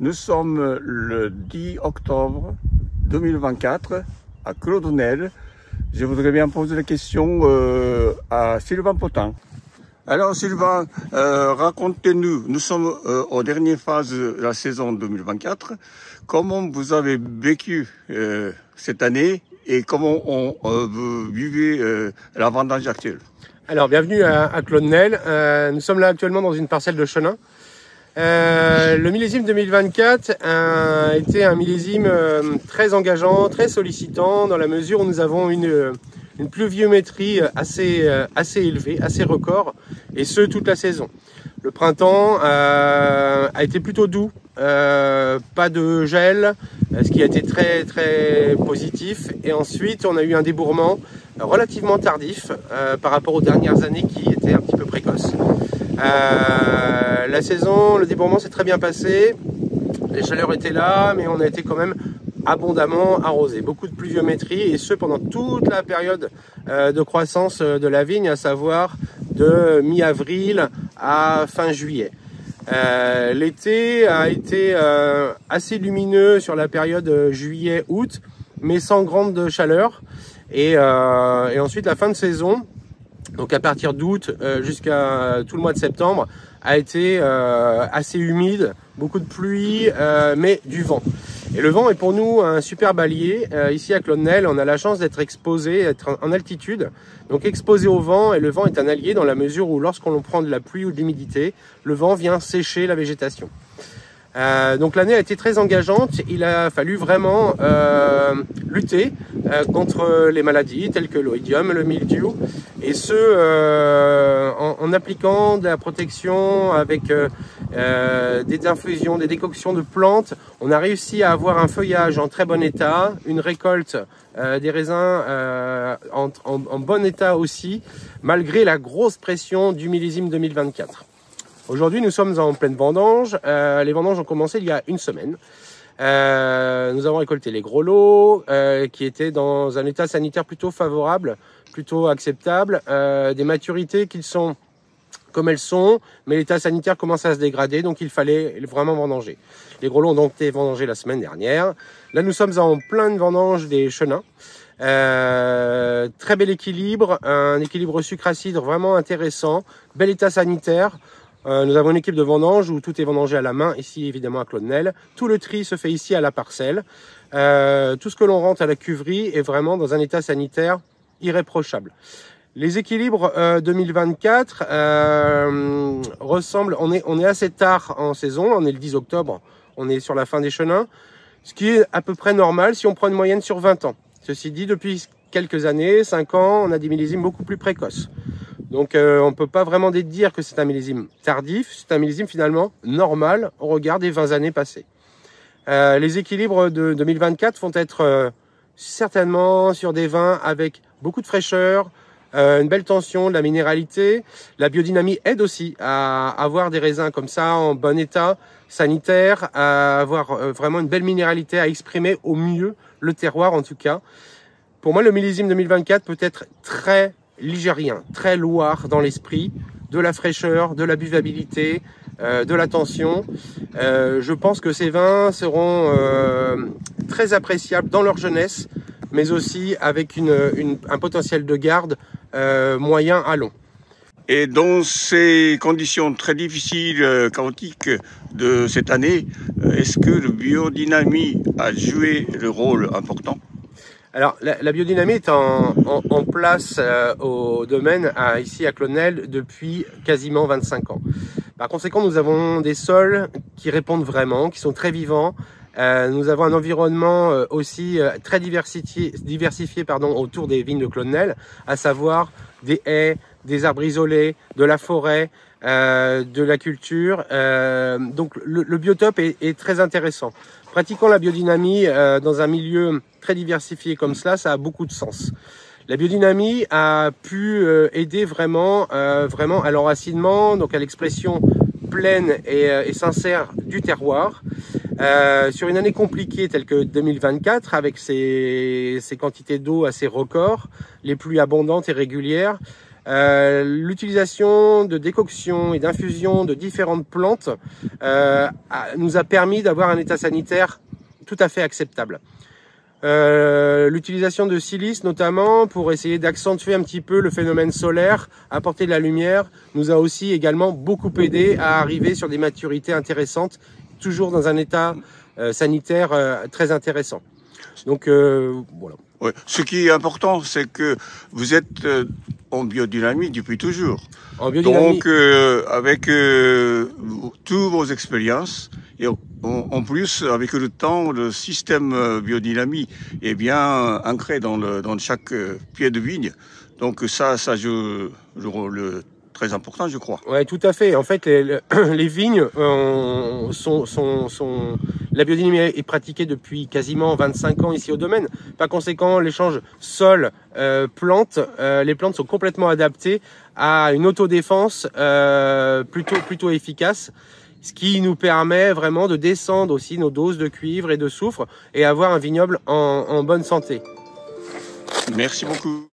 Nous sommes le 10 octobre 2024 à Claudenel. Je voudrais bien poser la question à Sylvain Potin. Alors Sylvain, racontez-nous, nous sommes aux dernières phases de la saison 2024. Comment vous avez vécu cette année et comment vous vivez la vendange actuelle? Alors bienvenue à Claudenel. Nous sommes là actuellement dans une parcelle de chenin. Le millésime 2024 a été un millésime très engageant, très sollicitant, dans la mesure où nous avons une pluviométrie assez élevée, assez record, et ce toute la saison. Le printemps a été plutôt doux, pas de gel, ce qui a été très positif, et ensuite on a eu un débourrement relativement tardif par rapport aux dernières années qui étaient un petit peu précoces. La saison, le débourrement s'est très bien passé, les chaleurs étaient là, mais on a été quand même abondamment arrosé. Beaucoup de pluviométrie, et ce pendant toute la période de croissance de la vigne, à savoir de mi-avril à fin juillet. L'été a été assez lumineux sur la période juillet-août, mais sans grande chaleur. Et ensuite la fin de saison, donc à partir d'août jusqu'à tout le mois de septembre, a été assez humide, beaucoup de pluie, mais du vent. Et le vent est pour nous un super allié. Ici à Claudenel, on a la chance d'être exposé, d'être en altitude, donc exposé au vent, et le vent est un allié dans la mesure où lorsqu'on prend de la pluie ou de l'humidité, le vent vient sécher la végétation. Donc l'année a été très engageante, il a fallu vraiment lutter contre les maladies telles que l'oïdium, le mildiou, et ce en appliquant de la protection avec des infusions, des décoctions de plantes. On a réussi à avoir un feuillage en très bon état, une récolte des raisins en bon état aussi, malgré la grosse pression du millésime 2024. Aujourd'hui, nous sommes en pleine vendange. Les vendanges ont commencé il y a une semaine. Nous avons récolté les gros lots qui étaient dans un état sanitaire plutôt favorable, plutôt acceptable. Des maturités qui sont comme elles sont, mais l'état sanitaire commence à se dégrader, donc il fallait vraiment vendanger. Les gros lots ont donc été vendangés la semaine dernière. Là, nous sommes en pleine vendange des chenins. Très bel équilibre, un équilibre sucre-acide vraiment intéressant, bel état sanitaire. Nous avons une équipe de vendange où tout est vendangé à la main, ici évidemment à Claudenel. Tout le tri se fait ici à la parcelle. Tout ce que l'on rentre à la cuverie est vraiment dans un état sanitaire irréprochable. Les équilibres 2024 ressemblent, on est assez tard en saison, on est le 10 octobre, on est sur la fin des chenins, ce qui est à peu près normal si on prend une moyenne sur 20 ans. Ceci dit, depuis quelques années, 5 ans, on a des millésimes beaucoup plus précoces. Donc on ne peut pas vraiment dire que c'est un millésime tardif, c'est un millésime finalement normal au regard des 20 années passées. Les équilibres de 2024 vont être certainement sur des vins avec beaucoup de fraîcheur, une belle tension, de la minéralité. La biodynamie aide aussi à avoir des raisins comme ça en bon état sanitaire, à avoir vraiment une belle minéralité, à exprimer au mieux le terroir en tout cas. Pour moi, le millésime 2024 peut être très ligérien, très loire dans l'esprit, de la fraîcheur, de la buvabilité, de la tension. Je pense que ces vins seront très appréciables dans leur jeunesse, mais aussi avec un potentiel de garde moyen à long. Et dans ces conditions très difficiles, chaotiques de cette année, est-ce que le biodynamie a joué le rôle important? Alors, la biodynamie est en place au domaine ici à Claudenel depuis quasiment 25 ans. Par conséquent, nous avons des sols qui répondent vraiment, qui sont très vivants. Nous avons un environnement aussi très diversifié autour des vignes de Claudenel, à savoir des haies, des arbres isolés, de la forêt, de la culture. Donc le biotope est très intéressant. Pratiquant la biodynamie dans un milieu très diversifié comme cela, ça a beaucoup de sens. La biodynamie a pu aider vraiment à l'enracinement, donc à l'expression pleine et sincère du terroir. Sur une année compliquée telle que 2024, avec ces quantités d'eau assez records, les pluies abondantes et régulières, l'utilisation de décoctions et d'infusions de différentes plantes nous a permis d'avoir un état sanitaire tout à fait acceptable. L'utilisation de silice notamment pour essayer d'accentuer un petit peu le phénomène solaire, apporter de la lumière, nous a aussi également beaucoup aidé à arriver sur des maturités intéressantes, toujours dans un état sanitaire très intéressant. Donc voilà. Ouais. Ce qui est important, c'est que vous êtes en biodynamie depuis toujours. En biodynamie. Donc, avec toutes vos expériences, et en plus, avec le temps, le système biodynamie est bien ancré dans chaque pied de vigne. Donc ça joue le rôle très important, je crois. Ouais, tout à fait. En fait, les vignes la biodynamie est pratiquée depuis quasiment 25 ans ici au domaine. Par conséquent, l'échange sol-plante, les plantes sont complètement adaptées à une autodéfense plutôt efficace, ce qui nous permet vraiment de descendre aussi nos doses de cuivre et de soufre et avoir un vignoble en bonne santé. Merci beaucoup.